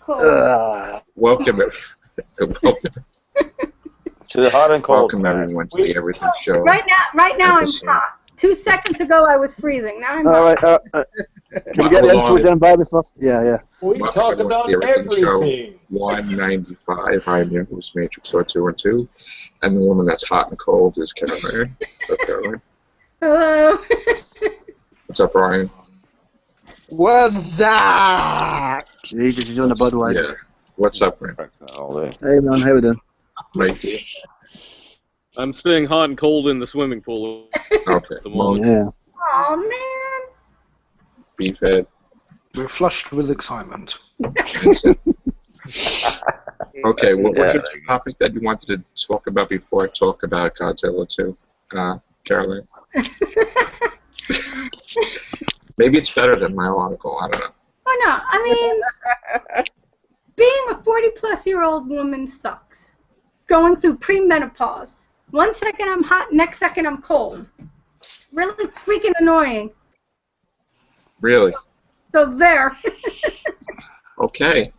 Cold. Welcome, welcome, To the hot and cold. welcome everyone to the Everything Show. Right now I'm episode. hot. 2 seconds ago I was freezing. Now I'm All hot. right. Can we get into it then by this one? Yeah. We Welcome talk everyone about to the Everything Show everything. 195. I'm your host, Matrix 212, and the woman that's hot and cold is Caroline. What's up, Caroline? Hello. What's up, Ryan? What's up? Jesus, he's on the Budweiser. Yeah. What's up, Ryan? All day. Hey man, how we doing? Right here. I'm staying hot and cold in the swimming pool Okay. at the moment. Yeah. Oh man. Beefhead. We're flushed with excitement. Okay, what was your topic that you wanted to talk about before I talk about Godzilla 2, Caroline? Maybe it's better than my article, I don't know. Oh no, I mean, being a 40-plus-year-old woman sucks. Going through premenopause. 1 second I'm hot, next second I'm cold. It's really freaking annoying. Really? So there. Okay.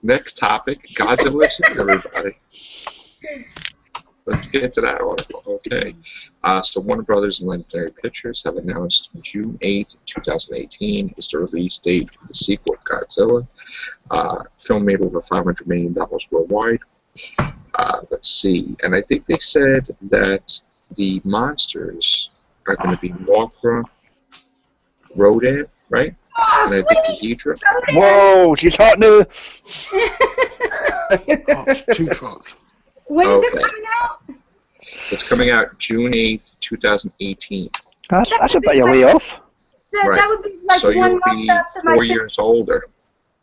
Next topic, Godzilla 2, everybody. Let's get into that article. Okay. So Warner Brothers and Legendary Pictures have announced June 8, 2018 is the release date for the sequel of Godzilla. Film made over $500 million worldwide. Let's see. And I think they said that the monsters are going to be Mothra, Rodan, right? Oh, And I think the Hydra. Whoa, she's hot now. Oh, two trucks. When is it Okay. coming out? It's coming out June 8th, 2018. That's a bit of a way off. Right. That would be like So 1 you'll month be after my 4 years older.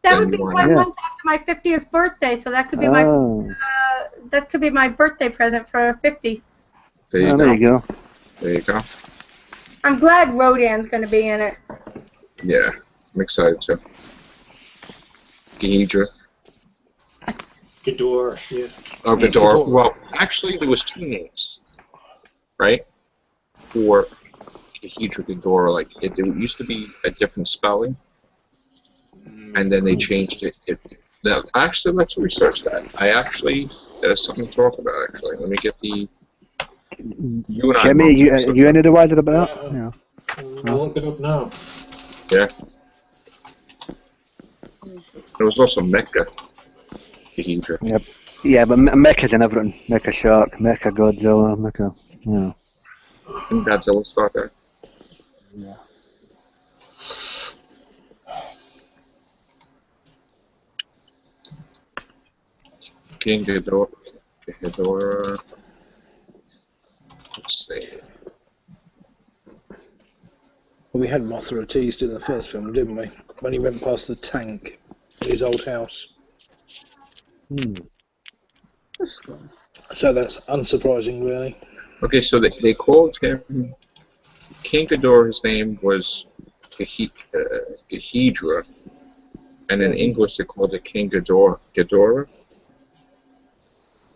That would than be you are 1 now. month after my 50th birthday, so that could be Oh. my birthday present for 50. There you Oh, go. there you go. There you go. I'm glad Rodan's going to be in it. Yeah, I'm excited too. Hydra. Ghidorah, yeah. Oh, Yeah, Ghidorah. Ghidorah. Well, actually, there was 2 names, right? For Hydra, Ghidorah. Like, it used to be a different spelling, and then they changed it. Now, actually, let's research that. There's something to talk about, actually. Let me get the... You and I... Jimmy, you any otherwise about that? Yeah. Yeah. I'll look it up now. Yeah. There was also Mecha. Hydra. Yep. Yeah, but Mecha's in everything. Mecha Shark, Mecha Godzilla, Mecha. Yeah. Didn't Godzilla start that? Yeah. King Ghidorah. Let's see. Well, we had Mothra teased in the first film, didn't we? When he went past the tank at his old house. So that's unsurprising, really. Okay, so they called him King Ghidorah. His name was Ghidorah, and in English they called it King Ghidorah. Ghidorah?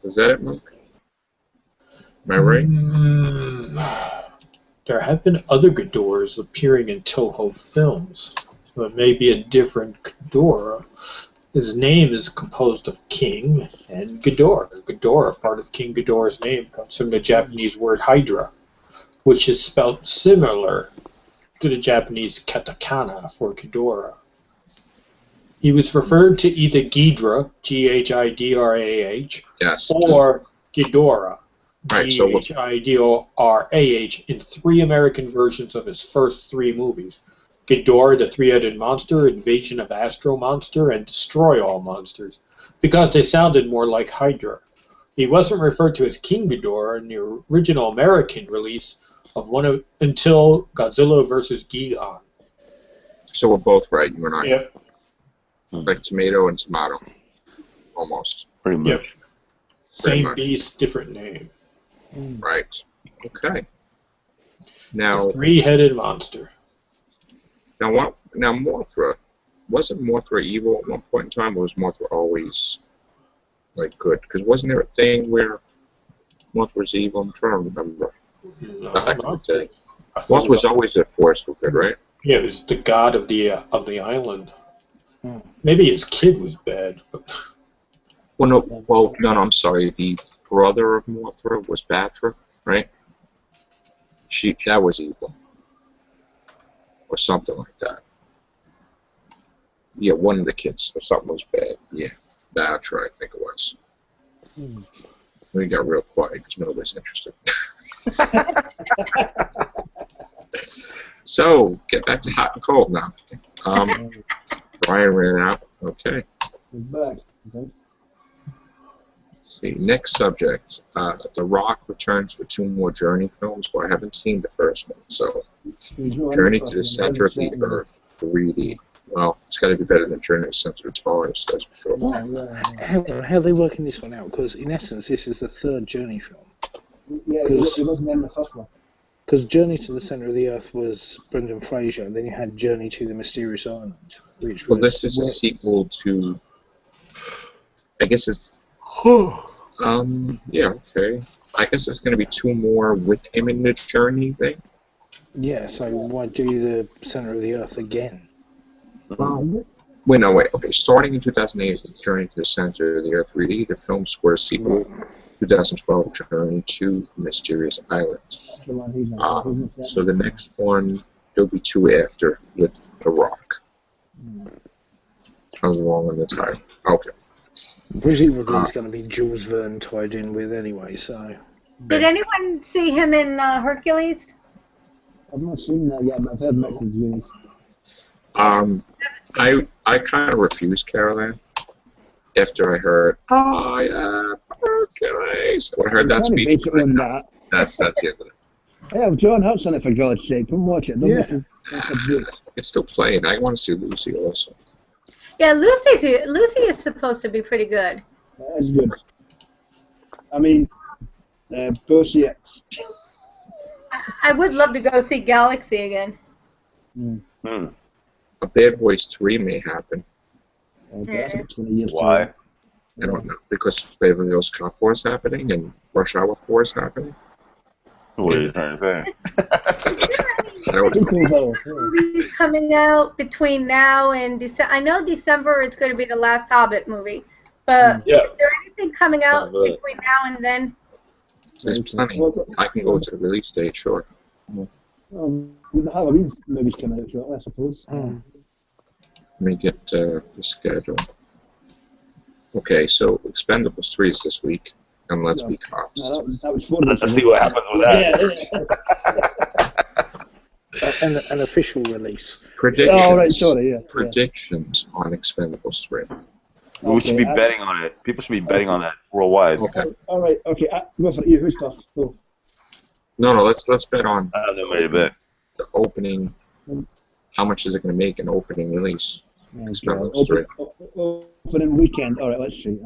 Is that it, Monk? Am I right? There have been other Ghidorahs appearing in Toho films, so it may be a different Ghidorah. His name is composed of King and Ghidorah. Ghidorah, part of King Ghidorah's name, comes from the Japanese word Hydra, which is spelled similar to the Japanese katakana for Ghidorah. He was referred to either Ghidra, Ghidrah, Yes. or Ghidorah, Right, so what- Ghidrah, in 3 American versions of his first 3 movies. Ghidorah, the Three-Headed Monster, Invasion of Astro Monster, and Destroy All Monsters, because they sounded more like Hydra. He wasn't referred to as King Ghidorah in the original American release until Godzilla vs. Gigan. So we're both right, you and I. Yep. Like tomato and tomato. Almost. Pretty much. Yep. Same much. beast, different name. Right. Okay. Now, The Three-Headed Monster. now Mothra, wasn't Mothra evil at one point in time, or was Mothra always, like, good? Because wasn't there a thing where Mothra was evil? I'm trying to remember. Back in the day. I thought Mothra was always a force for good, right? Yeah, it was the god of the island. Maybe his kid was bad. But Well, no, I'm sorry. The brother of Mothra was Batra, right? That was evil, or something like that. Yeah, one of the kids or something was bad. Yeah, Batra, I think it was. We got real quiet because nobody's interested. So, get back to hot and cold now. Brian ran out. Okay. He's back. Okay. Let's see. Next subject. The Rock returns for 2 more Journey films. Well, I haven't seen the first one, so Journey to the Center of the Earth 3D. Well, it's got to be better than Journey to the Center of Taurus, that's for sure. How are they working this one out? Because in essence, this is the 3rd Journey film. Yeah, it wasn't in the first one. Because Journey to the Center of the Earth was Brendan Fraser, and then you had Journey to the Mysterious Island, which was... Well, this is a sequel to... I guess it's... yeah, okay. I guess it's going to be 2 more with him in the Journey thing. Yeah, so why do the Center of the Earth again? Wait. Okay, starting in 2008, Journey to the Center of the Earth 3D, the film scored a sequel, 2012, Journey to Mysterious Island. So the next one, there'll be 2 after with The Rock. I was wrong on the title. Okay. Presumably it's going to be Jules Verne tied in with anyway, so... Did anyone see him in Hercules? I've not seen that yet, but I've heard mixed reviews. I kind of refused Caroline after I heard, Hercules. When I heard that speech, that's the end of it. Yeah, John Hurt's on it, for God's sake. Come watch it. It's still playing. I want to see Lucy also. Yeah, Lucy is supposed to be pretty good. That's good. I mean, go see it. I would love to go see Galaxy again. A Bad Boys 3 may happen. Why? I don't know. Because Beverly Hills Cop 4 is happening and Rush Hour 4 is happening. What are you trying to say? Movies coming out between now and December. I know December it's going to be the last Hobbit movie, but is there anything coming out between now and then? There's plenty. I can go to the release date, sure. The Halloween movies coming out shortly, I suppose. Let me get the schedule. Okay, so Expendables 3 is this week, and Let's Be Cops. That was Let's see what happens with that. An official release. Predictions. Predictions on Expendables 3. We should be betting on it. People should be betting on that worldwide. Okay. All right. Okay. Go for it. Who's first? Go. No. Let's bet on. I don't know where to bet. The opening. How much is it going to make an opening release? Expendables 3. Opening weekend. All right. Let's see.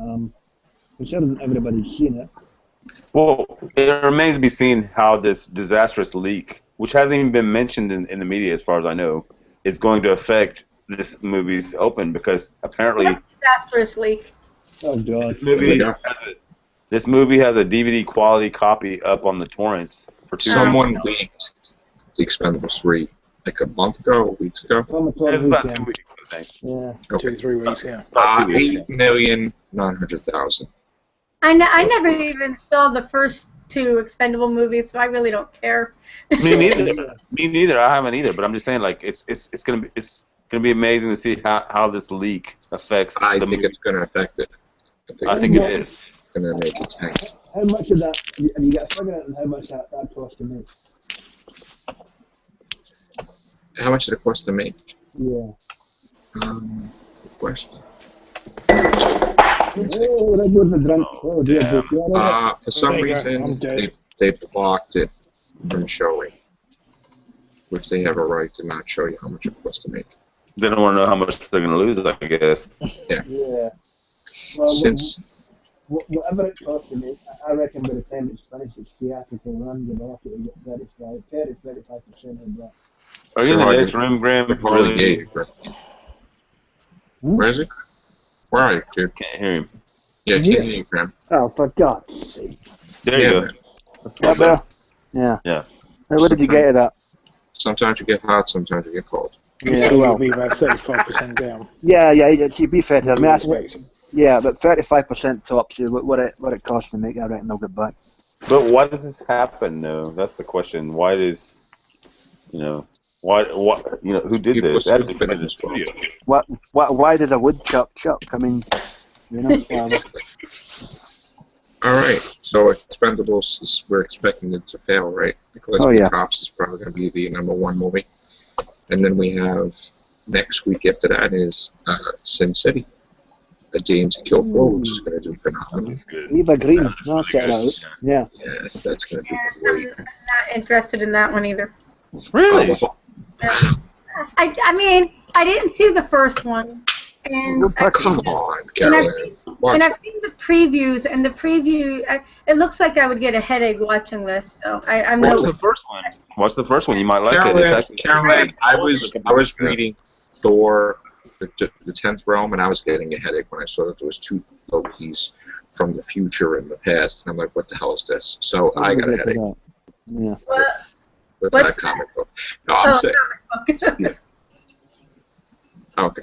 Considering everybody's seen it. Well, it remains to be seen how this disastrous leak, which hasn't even been mentioned in the media as far as I know, is going to affect this movie's open, because apparently Disastrous leak. Oh God. This movie has a DVD quality copy up on the torrents for 2 Someone leaked the Expendables 3 like a month ago, weeks ago. It was about 2 weeks, I think. Yeah. Okay. 2-3 weeks, yeah. 8,900,000. I never even saw the first 2 Expendable movies, so I really don't care. Me neither. Me neither. I haven't either. But I'm just saying, like, it's gonna be amazing to see how this leak affects. I think it's gonna affect it. I think it is. It's gonna make it tank. How much of that have you got a figure out, and how much that cost to make? How much did it cost to make? Yeah. Good question. Oh, that was a drunk. Oh dear. For some reason, they blocked it from showing, which they have a right to not show you how much it costs to make. They don't want to know how much they're going to lose, I guess. Yeah. Well, Since whatever it costs to make, I reckon by the time it's finished, it's theatrical run, you're lucky to get 35% of that. Are you in the next room, Graham? Really? Where is it? Where are you, dude? Can't hear him. Yeah, can't hear you, Graham. Oh, for God's sake. There you go. Yeah. Yeah. Hey, where did you get it at? Sometimes you get hot, sometimes you get cold. Yeah, Still well, will be about 35% down. yeah. To be fair to them, You I mean, expect. yeah, but 35% tops. What it costs to make that, right, and they'll get back. But why does this happen? No, that's the question. Why does, who did People this? are It had to be stupid in in the this world. studio. Why does a woodchuck chuck? I mean, whatever. All right, so Expendables, we're expecting it to fail, right? Nicholas Oh, yeah. Cops is probably going to be the #1 movie. And then we have, next week after that is Sin City, A Dame to Kill For, which is going to do phenomenal. That's good. Eva Green. That's I'll really check that good. out. Yeah. Yes, that's going to be I'm great. not interested in that one either. Really? Wow. I mean, I didn't see the first one, and Come on, and Carolyn. Watch I've seen the previews, and the preview, it looks like I would get a headache watching this. So I'm Watch no. the first one. Watch the first one. You might like it. It's Caroline, actually Caroline, I was reading Thor, the 10th Realm, and I was getting a headache when I saw that there was 2 Lokis from the future and the past, and I'm like, what the hell is this? So I got a headache Yeah. with What's that comic book. No, I'm saying, Okay. okay.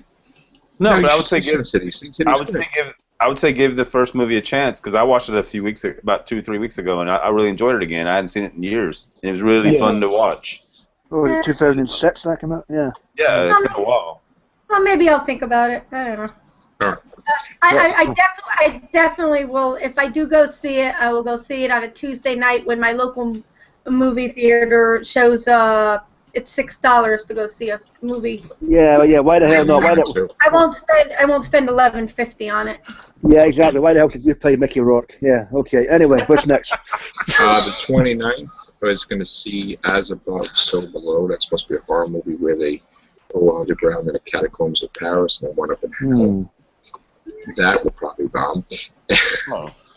No, you but I should would say see Sin give. City. Sin City's I would good. say give. I would say give the first movie a chance because I watched it about 2-3 weeks ago, and I really enjoyed it again. I hadn't seen it in years. It was really fun to watch. Oh, 2006 that came out? Yeah. Yeah, it's been a while. Well, maybe I'll think about it. I don't know. All right. I definitely will. If I do go see it, I will go see it on a Tuesday night when my local movie theater shows. It's $6 to go see a movie. Yeah, why the hell not? I won't spend $11.50 on it. Yeah, exactly. Why the hell did you play Mickey Rourke? Yeah, okay. Anyway, what's next? The 29th, I was going to see As Above, So Below. That's supposed to be a horror movie where they go underground in the catacombs of Paris and then one up in hell. That will probably bomb.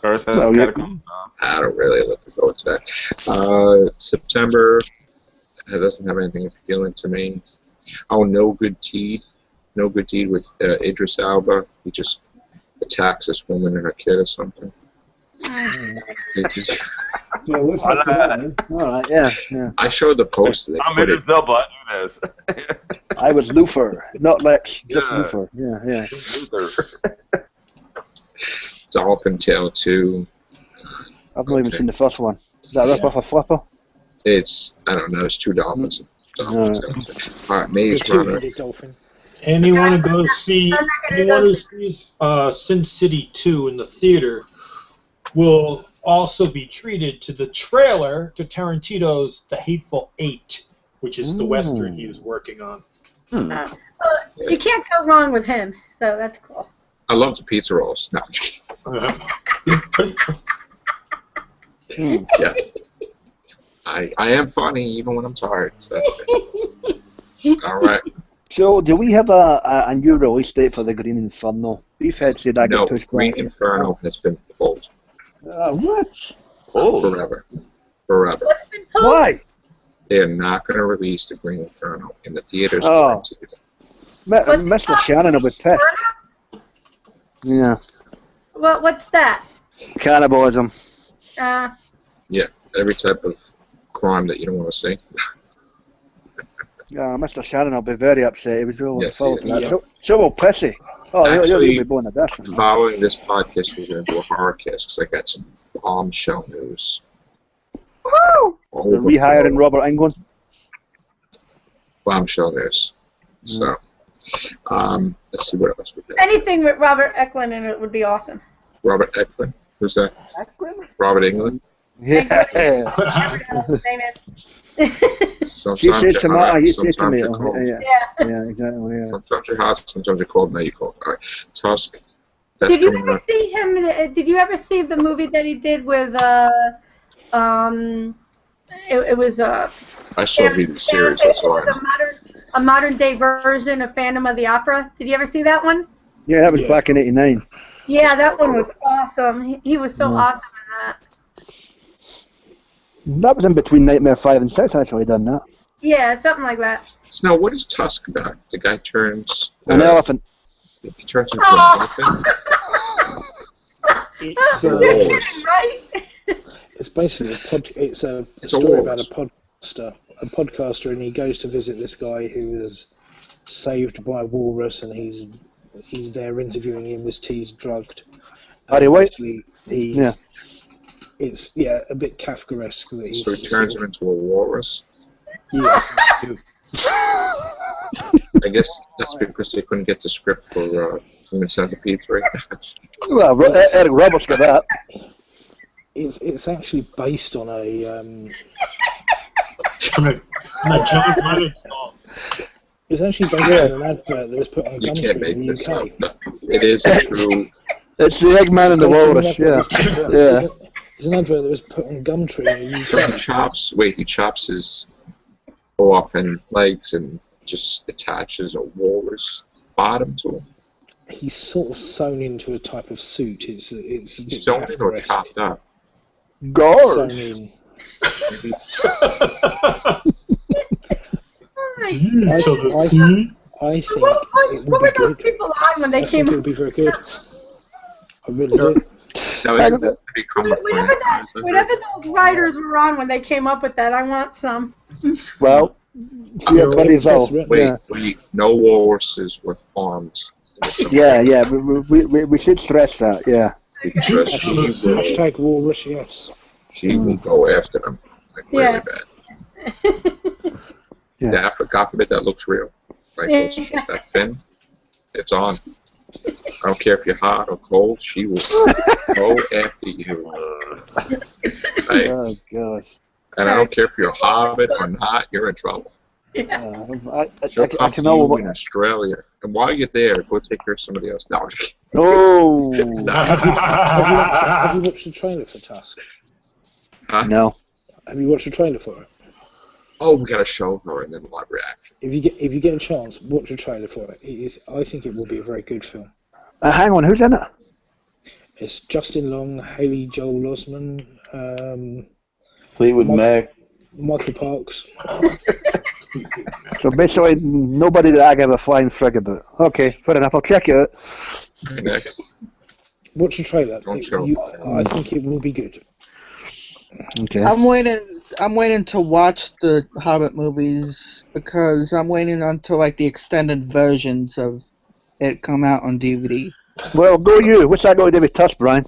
Paris has catacombs. I don't really look forward to that. September, it doesn't have anything appealing to me. Oh, No Good Deed. No Good Deed with Idris Elba. He just attacks this woman and her kid or something. It just, Yeah, we'll talk to that, eh? All right, yeah. I showed the poster. They I'm put Idris it. Elba. I do this. I was Lufer, not Lex, just Yeah. Lufer. Yeah. Dolphin Tale 2. I've not even seen the first one. Is that a rip-off of Flipper? It's, I don't know, it's 2 dolphins. Dolphin Tale 2. All right, Maze It's a Runner. two-headed dolphin. Anyone to go see I'm not gonna go Sin City 2 in the theater will also be treated to the trailer to Tarantino's The Hateful Eight, which is the Western he was working on. You can't go wrong with him, so that's cool. I love the pizza rolls. No, I'm just kidding. Yeah. I am funny even when I'm tired, so that's good. All right. So, do we have a new release date for the Green Inferno? Beefhead said I No, got pushed Green back. Inferno has been pulled What? forever. Forever. What's been pulled? Why? They are not going to release the Green Inferno in the theaters. Oh. What's Mr. Shannon will be pissed. Yeah. What's that? Cannibalism. Uh, Yeah, every type of crime that you don't want to see. Yeah, Mr. Shannon will be very upset. He was really Yes, forward he to is. that. So will Pissy. Oh, he'll Actually, be blowing the distance. Following this podcast, we're going to do a horror cast because I got some bombshell news. Woo! The rehiring Robert Englund. Bombshell news. So, let's see what else we got. anything with Robert Eklund in it would be awesome. Robert Eklund. Who's that? Eklund? Robert England. Yeah. Whatever the hell his name is. She Sometimes says you're tomato, hot, you say sometimes you're tomato. cold. Yeah, exactly. Yeah. Sometimes you're hot, sometimes you're cold. Now you're cold. All right, Tusk. That's Did you coming ever up. see him? Did you ever see the movie that he did with it was I saw the series. That's all I it know. was a modern day version of Phantom of the Opera. Did you ever see that one? Yeah, that was back in '89. Yeah, that one was awesome. He was so awesome in that. That was in between Nightmare 5 and 6, actually, done that. Yeah, something like that. So now, what is Tusk about? The guy turns. An elephant. He turns into an elephant. It's You're kidding, right? it's basically it's a It's story a about a podcaster, and he goes to visit this guy who is saved by a walrus, and he's there interviewing him as T's drugged. Barry White? Basically, he's it's a bit Kafkaesque that he's So he turns him into a walrus. yeah. I guess that's because they couldn't get the script for Human Centipede 3. Well, Eric Roberts got that. It's actually based on a On a John Lennon song. it's actually based on an advert that was put on You can't Gumtree make in the this UK. up. No, it is a true. It's the Eggman and the Based on an Walrus, advert yeah. that was put- Yeah. It's an advert that was put on Gumtree in the So he UK. chops his off and legs and just attaches a walrus bottom to him. He's sort of sewn into a type of suit. It's a bit Sewn in or Kafkaesque. chopped up? Sewn Gorge. in. Maybe I To the I- T. I think What it would were be those good. people on when they I came think it up? would be very good. I really do. that Hang was on. to become a franchise. Whatever those writers were on when they came up with that, I want some. Well, see a buddy Test Val. written. Wait, Yeah. no walruses with arms. Yeah, we should stress that, yeah. Because she will, Hashtag walrus, yes. she will go after them. Like, really Yeah. bad. Yeah. God forbid that looks real. Like, that fin, it's on. I don't care if you're hot or cold, she will go after you. Right? Oh, gosh. And I don't care if you're a hobbit or not, you're in trouble. She'll I come can to know you what. in Australia. And while you're there, go take care of somebody else. No, I'm just kidding. Oh! Have you watched the trailer for Tusk? Huh? No. Have you watched the trailer for it? Oh, we got to show her and then live reaction. If you get a chance, watch the trailer for it. I think it will be a very good film. Hang on, who's in it? It's Justin Long, Haley Joel Osment, Fleetwood Mike- Mac. Michael Parks. So basically, nobody that I give a flying frig about. Okay, fair enough. I'll check it out. Okay, next. Watch the trailer. Don't show. I think it will be good. Okay. I'm waiting to watch the Hobbit movies because I'm waiting until like the extended versions of it come out on DVD. Well, go you. What's that got to do with Tusk, Brian?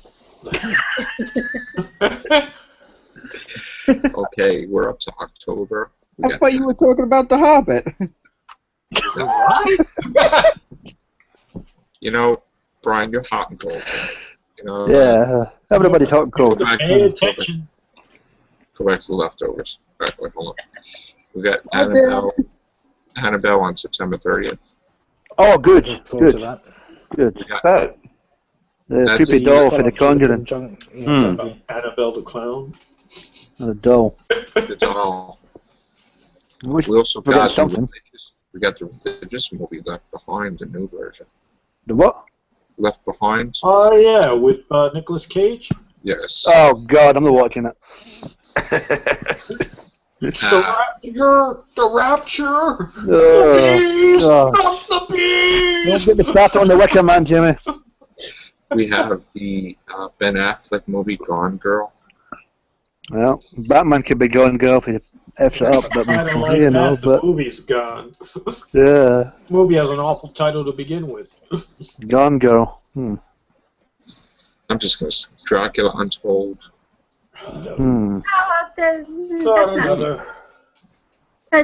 Okay, we're up to October. We I got thought you were talking about the Hobbit. You know, Brian, you're hot and cold. You know, Yeah, everybody's hot and cold. Go back, Pay attention. go back to the leftovers. All right, wait, hold on. We got Okay. Annabelle on September 30th. Oh, good, Look forward to good, that. good. We got What's that? The That's creepy the doll for the Conjuring. Annabelle the Clown. The doll. the doll. We We also forgot got the something. religious movie Left Behind, the new version. The what? Left Behind? Oh yeah, with Nicolas Cage. Yes. Oh, God, I'm not watching it. The Rapture. Oh, Beast God. of the Don't Beast. get me started on the Wicker Man, Jimmy. We have the Ben Affleck movie Gone Girl. Well, Batman could be Gone Girl if he F's it up, but, I don't like you know, that. but, The movie's gone. yeah, Movie has an awful title to begin with. Gone Girl. I'm just going to say Dracula Untold. Hmm. That's Not not. another.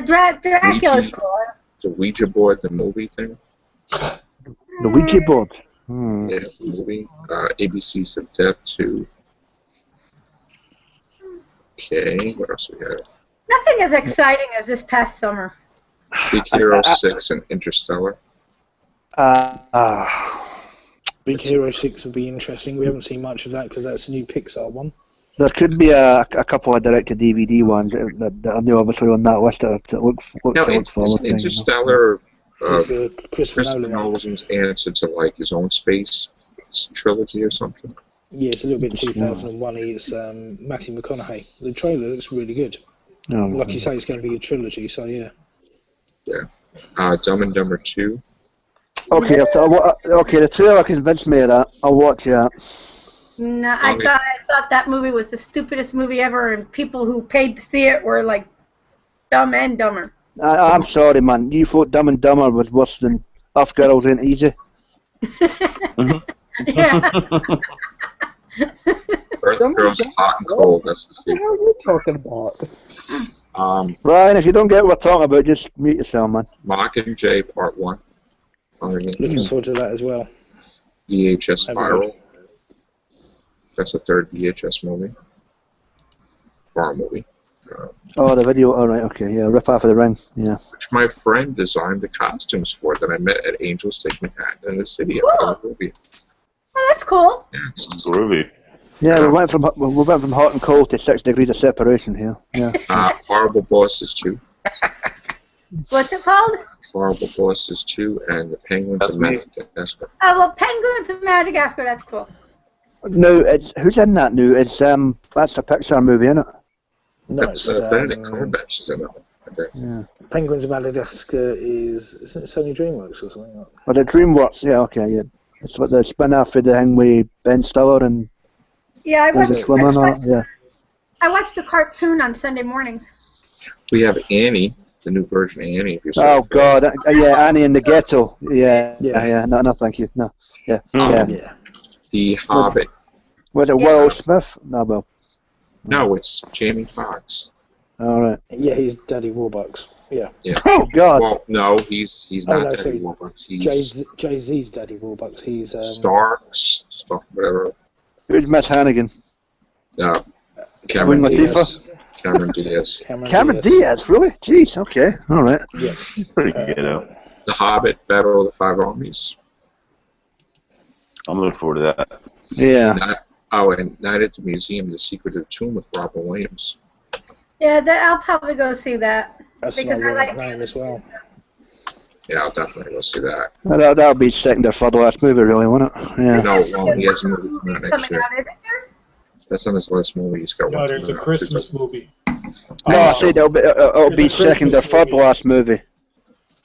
Dracula's Ouija. cool. The Ouija board, the movie thing. The Ouija board. Hmm. Yeah, the movie. ABCs of Death 2. Okay, what else we have? Nothing as exciting as this past summer. Big Hero 6 and Interstellar. Big Hero 6 will be interesting. We haven't seen much of that because that's a new Pixar one. There could be a couple of direct-to-DVD ones that are new, obviously, on that list that look Now, forward to. isn't Interstellar It's the Christopher Christopher Nolan one. Nolan's answer to like his own space trilogy or something? Yeah, it's a little bit 2001. It's Matthew McConaughey. The trailer looks really good. No. Like you say, it's going to be a trilogy, so yeah. Dumb and Dumber 2. Okay, okay, the trailer convinced me of that. I'll watch that. No, I thought that movie was the stupidest movie ever, and people who paid to see it were like dumb and dumber. I'm sorry, man. You thought Dumb and Dumber was worse than Earth Girls Ain't Easy. Yeah. Earth Dumb and Girls Dumber. Hot and Cold. That's the What the sequel. hell are you talking about? Ryan, if you don't get what we're talking about, just mute yourself, man. Mockingjay Part 1. Looking forward to that as well. VHS Have a Spiral. That's the third VHS movie. Horror movie. Oh, the video. All right, okay, yeah. Rip off of the ring. Yeah. Which my friend designed the costumes for that I met at Angel Stick Manhattan in the city of Cool. the movie. Oh, that's cool. Yeah, it's- Groovy. Yeah, we went from hot and cold to 6 degrees of separation here. Yeah. Horrible Bosses 2. What's it called? Horrible Bosses 2 and the Penguins That's of me. Madagascar. Oh, well, Penguins of Madagascar. That's cool. No, it's who's in that new? It's that's a Pixar movie, isn't it? No, That's it's, Benedict Cumberbatch is in it. Okay. Yeah. Penguins of Madagascar isn't it Sony DreamWorks or something like that? Well, the DreamWorks. Yeah, okay, yeah. It's what the spin-off of the thing with Ben Stiller and Yeah, there's a swimmer and all. Yeah. I watched a cartoon on Sunday mornings. We have Annie, the new version of Annie. If you saw Oh it. God, yeah, Annie in the Ghetto. Yeah, Yeah. yeah. No, thank you. No, yeah, Um, yeah. Yeah. The Hobbit. Was it Yeah. Will Smith? No, well, No, it's Jamie Foxx. all right. Yeah, he's Daddy Warbucks. Yeah. Yeah. Oh God. Well, no, he's Oh, not no, Daddy sorry. Warbucks. He's Jay-Z's Daddy Warbucks. He's Starks, whatever. Who's Miss Hannigan? Cameron Queen Diaz. Latifah? Cameron Diaz. Cameron Diaz, really? Jeez. Okay. All right. Yeah. Pretty good. The Hobbit, Battle of the Five Armies. I'm looking forward to that. Yeah. And Night at the Museum, The Secret of the Tomb with Robin Williams. Yeah, I'll probably go see that. That's Because my I like name as well. Yeah, I'll definitely go see that. That'll be second or third last movie, really, won't it? Yeah. No, well, he has a movie coming out next Coming year. out, isn't there? That's on his list movie. He's got No, one. there's a coming out. Christmas movie. No, I said it'll be There's a second or Christmas third movie. last movie.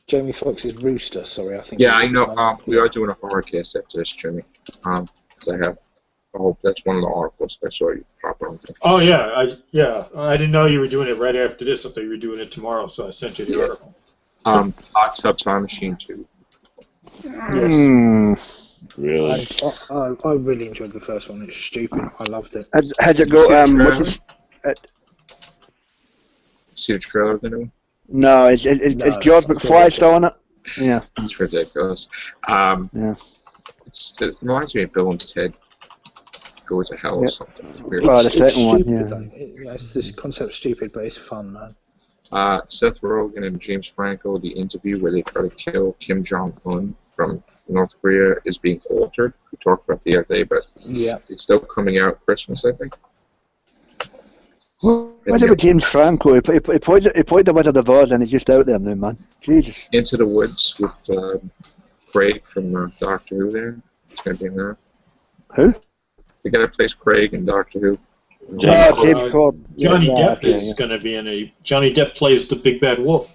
Jamie Foxx's Rooster. Sorry, I think. Yeah, I it's- know. We are doing a horror cast after this, Jimmy. 'Cause I have. Oh, that's one of the articles I saw you pop on. Oh yeah, I didn't know you were doing it right after this. I thought you were doing it tomorrow, so I sent you the article. Hot Tub Time Machine 2. Yes. Hmm. Really? I really enjoyed the first one. It's stupid. I loved it. Has it got what's his, See the trailer of the new one? no, is No, George I don't McFly like still in it? Yeah. It's ridiculous. Yeah. It reminds me of Bill and Ted Go to Hell or Yeah. something. It's weird. Oh, the It's second one, stupid, yeah. though. It's this concept's stupid, but it's fun, man. Seth Rogen and James Franco, the interview where they try to kill Kim Jong-un from North Korea is being altered. We talked about the other day, but Yeah. it's still coming out Christmas, I think. What's it with James Franco? He played the Wizard of Oz and he's just out there now, man. Jesus. Into the Woods with Craig from Doctor Who there. It's going to be in there. Who? The guy that plays Craig in Doctor Who. James Oh, James Corden. Johnny Yeah, Depp okay, is yeah. going to be in a. Johnny Depp plays the Big Bad Wolf.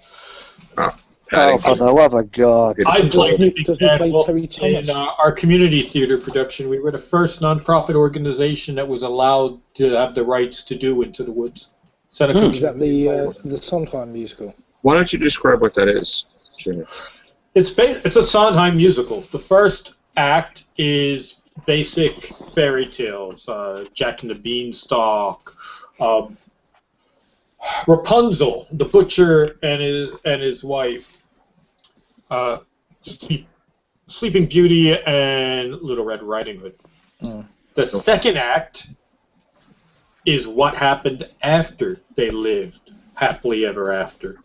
Oh, for Paddington. the love of God. Good. I played the Doesn't Big he Bad play Wolf Terry Thomas? in our community theater production. We were the first nonprofit organization that was allowed to have the rights to do Into the Woods. Seneca Is that the Sondheim musical? Why don't you describe what that is, Jimmy? It's a Sondheim musical. The first act is basic fairy tales. Jack and the Beanstalk, Rapunzel, the butcher and his wife, Sleeping Beauty, and Little Red Riding Hood. Mm. The second act is what happened after they lived happily ever after.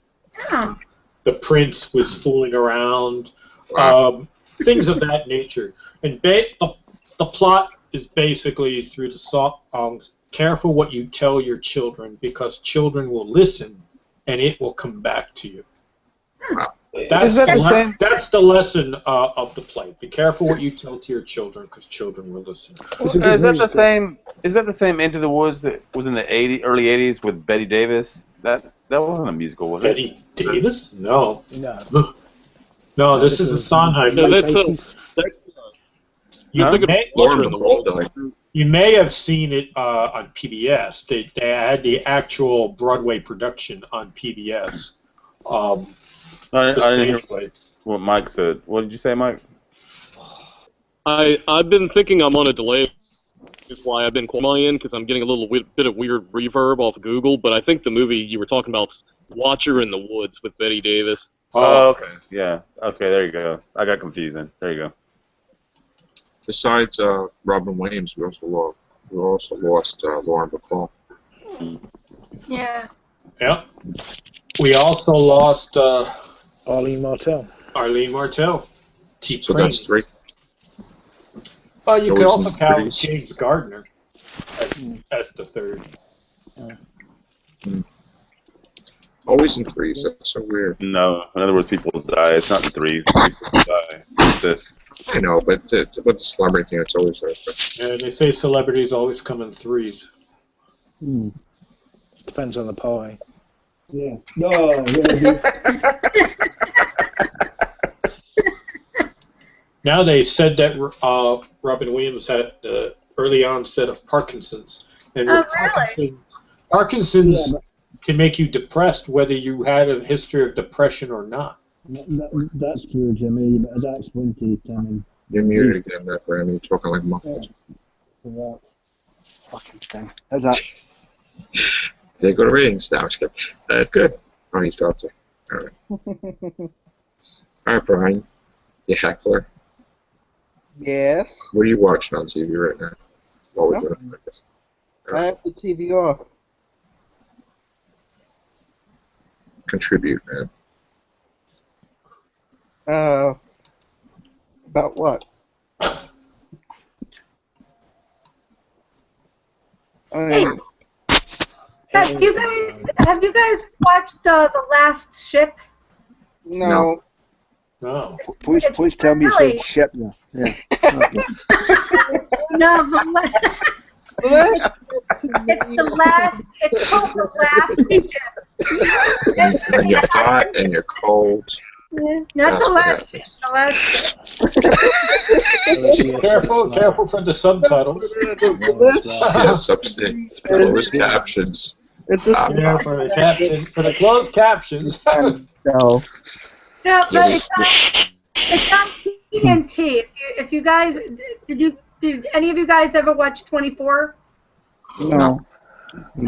Oh. The prince was fooling around, Wow. things of that nature. And the plot is basically through the songs, careful what you tell your children because children will listen and it will come back to you. That's, Is that the same? that's the lesson of the play. Be careful what you tell to your children because children will listen. It's a Is good that the musical. same? Is that the same Into the Woods that was in the early '80s with Betty Davis? That wasn't a musical, was it? Betty Davis? No. No. No, this is a Sondheim. No, Late that's 80s. You, Huh? may, Lauren Bacall died. you may have seen it on PBS. They had the actual Broadway production on PBS. I the didn't hear stage play. what Mike said. What did you say, Mike? I've been thinking I'm on a delay. That's why I've been qualifying, because I'm getting a little bit of weird reverb off of Google. But I think the movie you were talking about, Watcher in the Woods with Betty Davis. Oh, okay. Yeah. Okay, there you go. I got confused then. There you go. Besides Robin Williams, we also lost Lauren Bacall. Yeah. Yep. We also lost Arlene Martell. Arlene Martell. So that's 3. Well, you Those could also in count threes. James Gardner as the third. Always in 3s. That's so weird. No. In other words, people die. It's not in 3. People die. It's the, I know, but the celebrity thing, it's always there. And they say celebrities always come in 3s. Depends on the pie. Yeah. No, yeah. Now they said that Robin Williams had early onset of Parkinson's. And with really? Parkinson's can make you depressed whether you had a history of depression or not. That's true, Jimmy, but that explains to you, Timmy. You're muted again, Graham. You're talking like muffled. Yeah. Fucking thing. How's that? They go to ratings now. That's good. Oh, he felt it. All right. All right, Brian. You heckler. Yes. What are you watching on TV right now? While we're Nothing. doing this? I have the TV off. Contribute, man. About what? Have you guys watched The Last Ship? No. No. Please tell me you really- said ship now. Yeah. Okay. No, it's called The Last Ship. And you're hot and you're cold. Not That's The what Last Ship, happens. The Last Ship. Careful for the subtitles. Yes, closed captions. Yeah, for the closed captions. No. No, but it's on TNT. If you guys did any of you guys ever watch 24? No.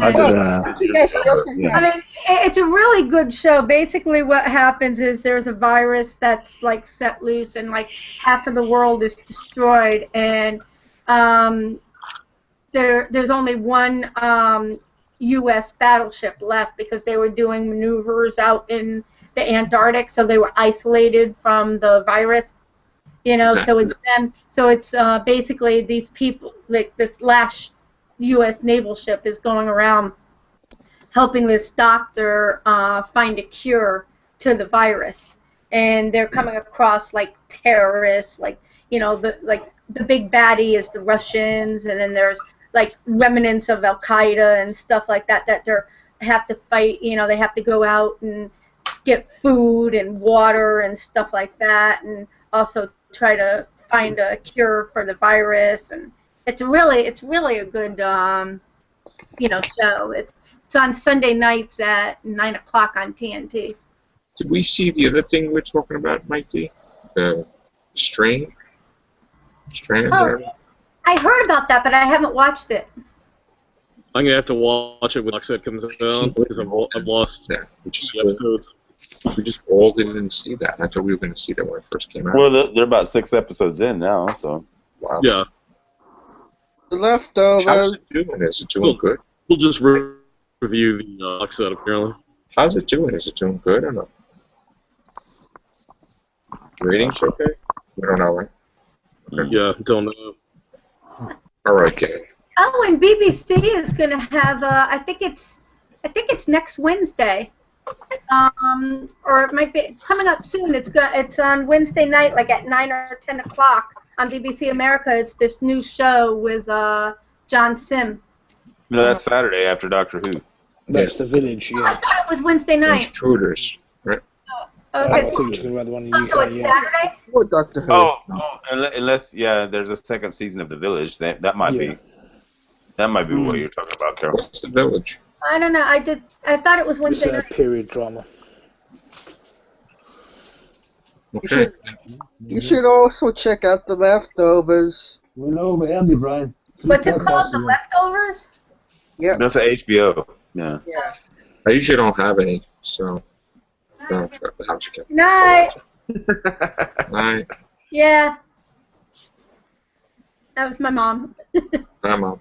I did, Yes. I mean, it's a really good show. Basically, what happens is there's a virus that's like set loose, and like half of the world is destroyed, and there's only one U.S. battleship left because they were doing maneuvers out in the Antarctic, so they were isolated from the virus. You know, so it's them. So it's basically these people, like this last U.S. naval ship is going around helping this doctor find a cure to the virus, and they're coming across like terrorists, like the big baddie is the Russians, and then there's like remnants of Al Qaeda and stuff like that they have to fight. You know, they have to go out and get food and water and stuff like that, and also try to find a cure for the virus. And it's really a good show. It's on Sunday nights at 9 o'clock on TNT. Did we see the other thing we were talking about, Mike D? Strain? Oh, I heard about that, but I haven't watched it. I'm gonna have to watch it when Oxide comes out because I've lost Yeah, which is the episodes. we just all didn't see that. I thought we were going to see that when it first came out. Well, they're about 6 episodes in now, so. Wow. Yeah, The Leftovers. How's it doing? Is it doing good? we'll just review the Oxide apparently. How's it doing? Is it doing good or not? Ratings okay? We don't know, right? Okay. Yeah, don't know. All right, gang. Oh, and BBC is going to have I think it's next Wednesday. Or it might be it's coming up soon. It's on Wednesday night, like at 9 or 10 o'clock on BBC America. It's this new show with John Sim. No, that's Saturday after Doctor Who. That's The Village, Oh, I yeah. thought it was Wednesday night. Intruders, right? I Okay, think you're talking about the one in the so UK, it's yeah. Saturday. What Doctor Who? Oh, unless there's a second season of The Village. That might Yeah. be. That might be what you're talking about, Carol. What's the village? I don't know. I thought it was It's Wednesday a night. period drama. Okay. You should also check out The Leftovers. We know we have you, Brian. What's it called? The Leftovers? Yep. That's an HBO. Yeah. Yeah. I usually don't have any, so don't try to have you. Night. Night. Yeah. That was my mom. Hi, Mom.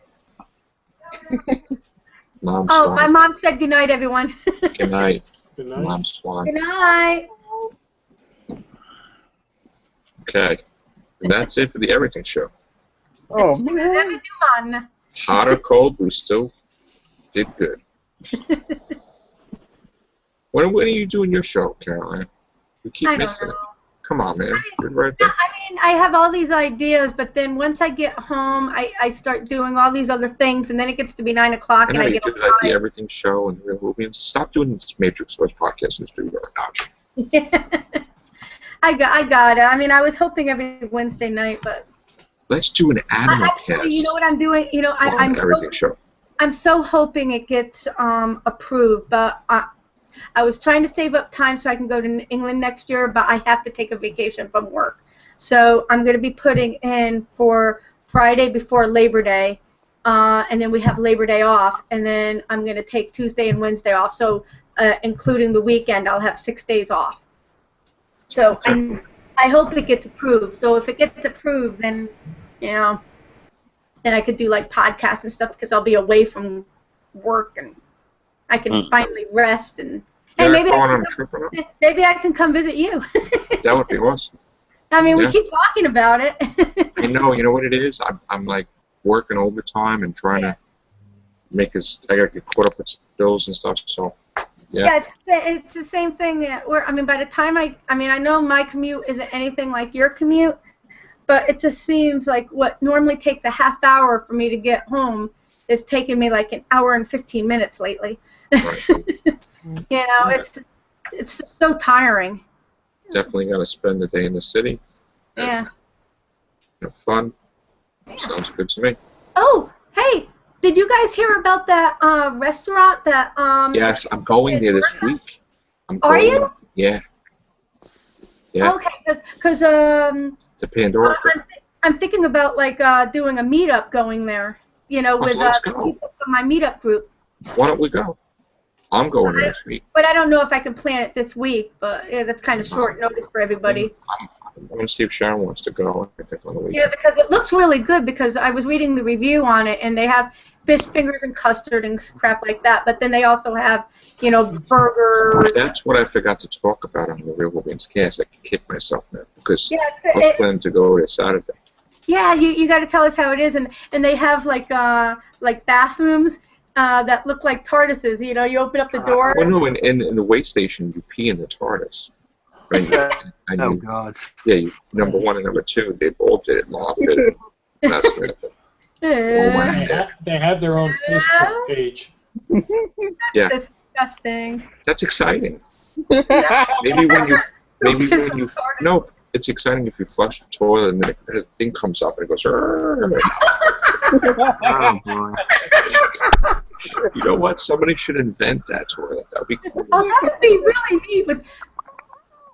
Mom Oh, Swan. my mom said good night, everyone. Good night. Good night. Mom Swan. Good night. Okay. And that's it for the Everything Show. Oh, Everyone. Hot or cold, we still did good. When are you doing your show, Caroline? We keep I don't missing know. it. Come on, man. You're right there. I mean, I have all these ideas, but then once I get home, I start doing all these other things, and then it gets to be 9 o'clock, I and know I you get do like the Everything Show and the Real Movie, and stop doing this Matrix Wars podcast in the studio. Ouch. I got it. I mean, I was hoping every Wednesday night, but Let's do an animal actually, cast you know what I'm doing? You know, on I'm the Everything Show. I'm so hoping it gets approved, but I was trying to save up time so I can go to England next year, but I have to take a vacation from work. So I'm going to be putting in for Friday before Labor Day, and then we have Labor Day off, and then I'm going to take Tuesday and Wednesday off. So including the weekend, I'll have 6 days off. So I hope it gets approved. So if it gets approved, then, you know, then I could do like podcasts and stuff because I'll be away from work and I can finally rest and hey, Yeah, maybe going on a trip or not? maybe I can come visit you. That would be awesome. I mean, Yeah. we keep talking about it. I know. You know what it is? I'm like working overtime and trying to make us. I got to get caught up with some bills and stuff. So yeah. It's the same thing. I mean, by the time I know my commute isn't anything like your commute, but it just seems like what normally takes a half hour for me to get home is taking me like an hour and 15 minutes lately. Right. You know, it's just so tiring. Definitely got to spend the day in the city. Yeah. Have fun. Sounds good to me. Oh, hey, did you guys hear about that restaurant that Yes, I'm going there this week. Are you? Yeah. Yeah. Okay, because The Pandora. I'm thinking about like doing a meetup going there. You know, with let's the go. people from my meetup group. Why don't we go? I'm going there this week. But I don't know if I can plan it this week. But yeah, that's kind of short notice for everybody. I'm going to see if Sharon wants to go. I think on the weekend. Yeah, because it looks really good. Because I was reading the review on it, and they have fish fingers and custard and crap like that. But then they also have, you know, burgers. That's what I forgot to talk about on the Real Wolverines cast. I can kick myself now because Yeah, I was planning to go there Saturday. Yeah, you got to tell us how it is, and they have like bathrooms that look like TARDISes. You know, you open up the door. Well, no, in the wait station, you pee in the TARDIS. Right? And Oh, you, God. yeah, you, number one and number two, they both did it, and all fit it. That's it. They have their own Facebook page. Yeah. Disgusting. That's exciting. Maybe when you no, it's exciting if you flush the toilet and then the thing comes up and it goes. Oh, boy. You know what? Somebody should invent that toilet. That'd be cool. Oh, that would be really neat. But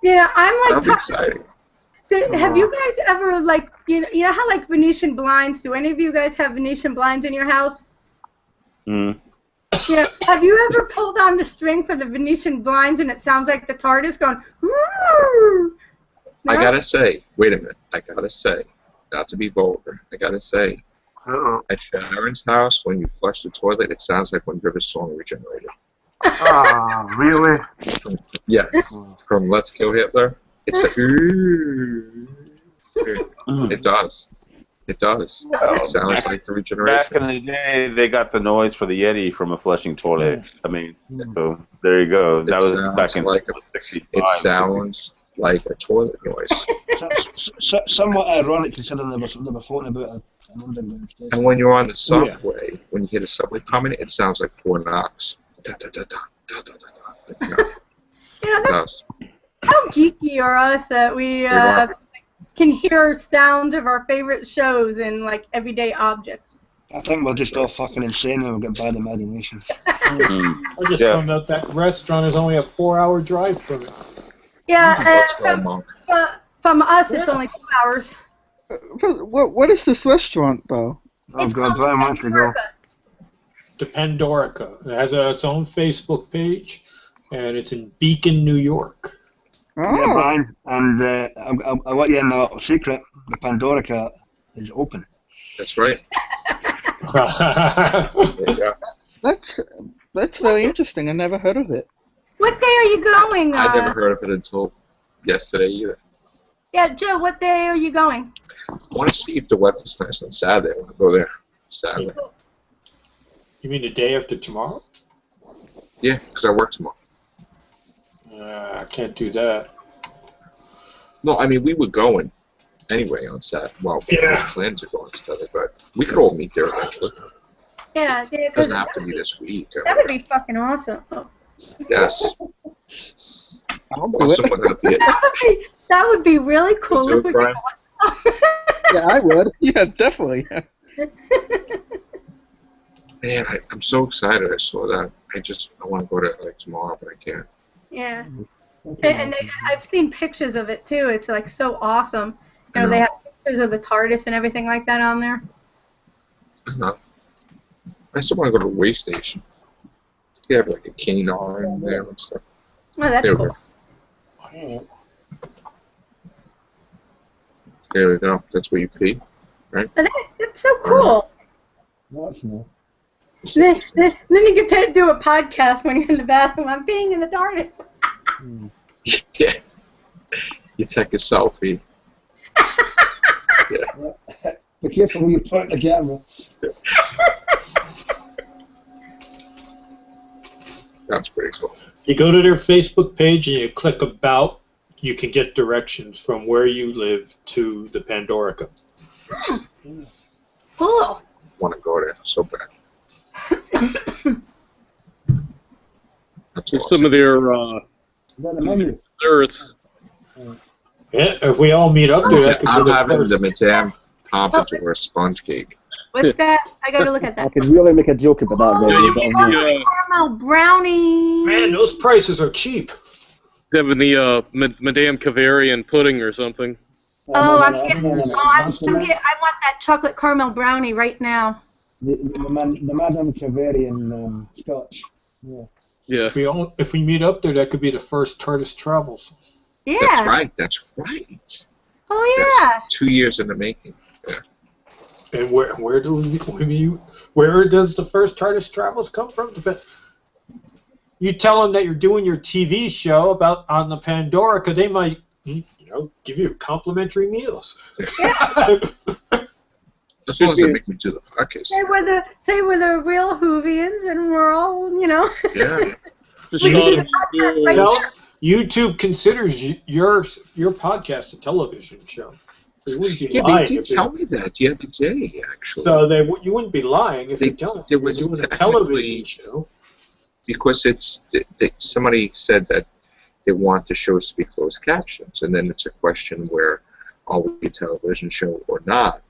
yeah, I'm That'd be like. exciting. Have you guys ever like you know how like Venetian blinds? Do any of you guys have Venetian blinds in your house? Mm. Yeah. Have you ever pulled on the string for the Venetian blinds and it sounds like the TARDIS going? No? I gotta say, wait a minute. I gotta say, not to be vulgar. I gotta say, at Sharon's house, when you flush the toilet, it sounds like when River Song regenerated. Ah, really? Yes, from Let's Kill Hitler. It's like, it does. It does. It sounds like the regeneration. Back in the day, they got the noise for the Yeti from a flushing toilet. I mean, so there you go. That was back in like 65. It sounds like a toilet noise. Somewhat ironic considering they were floating about an underground station. And when you're on the subway, when you hear the subway coming, it sounds like Fort Knox. Da, da, da, da, da, da, da, da. You know, It does. how geeky are us that we can hear sounds of our favorite shows in like everyday objects. I think we're just all fucking insane and we've got bad imagination. I just found out that restaurant is only a 4-hour drive from it. Yeah, Let's go, Monk. from us, it's only 2 hours. What is this restaurant, though? Oh It's God, called Brian wants to go. Pandorica. The Pandorica. It has its own Facebook page, and it's in Beacon, New York. Oh. Yeah, Brian, and I want you to know a secret. The Pandorica is open. That's right. Yeah. That's very interesting. I never heard of it. What day are you going? I never heard of it until yesterday either. Yeah, Joe, what day are you going? I want to see if the weather's nice on Saturday. I want to go there Saturday. You mean the day after tomorrow? Yeah, because I work tomorrow. I can't do that. No, I mean, we were going anyway on Saturday. Well, we Yeah. planned to go on Saturday, but we could all meet there eventually. Yeah, It because doesn't have to be this week. that would be fucking awesome. Oh. Yes. I'll do Awesome it. without the That would be really cool. You if do we it, Brian? Yeah, I would. Yeah, definitely. Man, I'm so excited I saw that. I want to go to like tomorrow, but I can't. Yeah. And I've seen pictures of it too. It's like so awesome. You know, they have pictures of the TARDIS and everything like that on there. I still want to go to the way station. They have like a Kanar in there and stuff. Oh, that's There we cool. go. There we go. That's where you pee, right? That's so cool. That's no. Then you get to do a podcast when you're in the bathroom. I'm peeing in the TARDIS. Yeah. You take a selfie. Yeah. Be careful where you point the camera. That's pretty cool. You go to their Facebook page and you click About, you can get directions from where you live to the Pandorica. Cool. Want to go there so bad. That's Just awesome. some of their Is that the menu? desserts. Yeah, if we all meet up there, that could I'm be the having first. the Madame Pompadour sponge cake. What's that? I gotta look at I that. could really make a joke about that. Oh, Yeah, you Ray. mean the, caramel brownie. Man, those prices are cheap. having the Madame Cavarian pudding or something. Oh, I'm no, getting. no, no, Oh, no. I That's the man- want that chocolate caramel brownie right now. the Madame Cavarian Scotch. Yeah. Yeah. If we meet up there, that could be the first TARDIS travels. Yeah. That's right. That's right. Oh yeah. That's 2 years in the making. And where does the first TARDIS travels come from? You tell them that you're doing your TV show on the Pandorica, they might, give you complimentary meals. As long as they make me do the podcast. Say we're the real Whovians and we're all, Yeah. Just We can thought do of the podcast you. right Tell YouTube considers your podcast a television show. They wouldn't be Yeah, lying. they did tell me that the other day, actually. So you wouldn't be lying if you tell them there you're was doing a technically- television show. Because somebody said that they want the shows to be closed captions, and then it's a question where are we a television show or not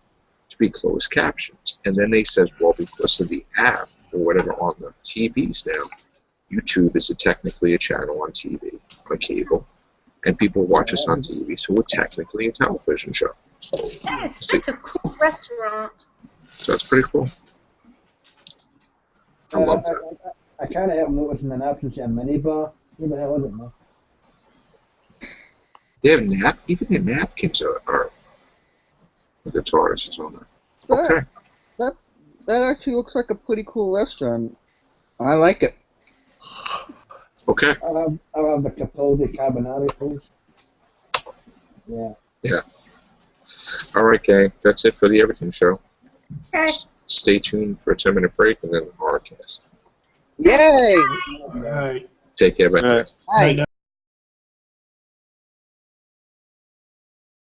to be closed captions. And then they said, well, because of the app or whatever on the TVs now, YouTube is technically a channel on TV, on cable, and people watch us on TV, so we're technically a television show. That is such a cool restaurant. So that's pretty cool. I love that. I kind of have noticing an absence of a minibar. Who the hell is it, man? They have even the napkins are the TARDIS is on there. Okay. That actually looks like a pretty cool restaurant. I like it. Okay. I'll have the Capaldi Carbonara, please. Yeah. All right, gang. That's it for the Everything Show. Okay. Stay tuned for a 10-minute break and then the podcast. Yay! All right. Take care, bye. All right. Hi.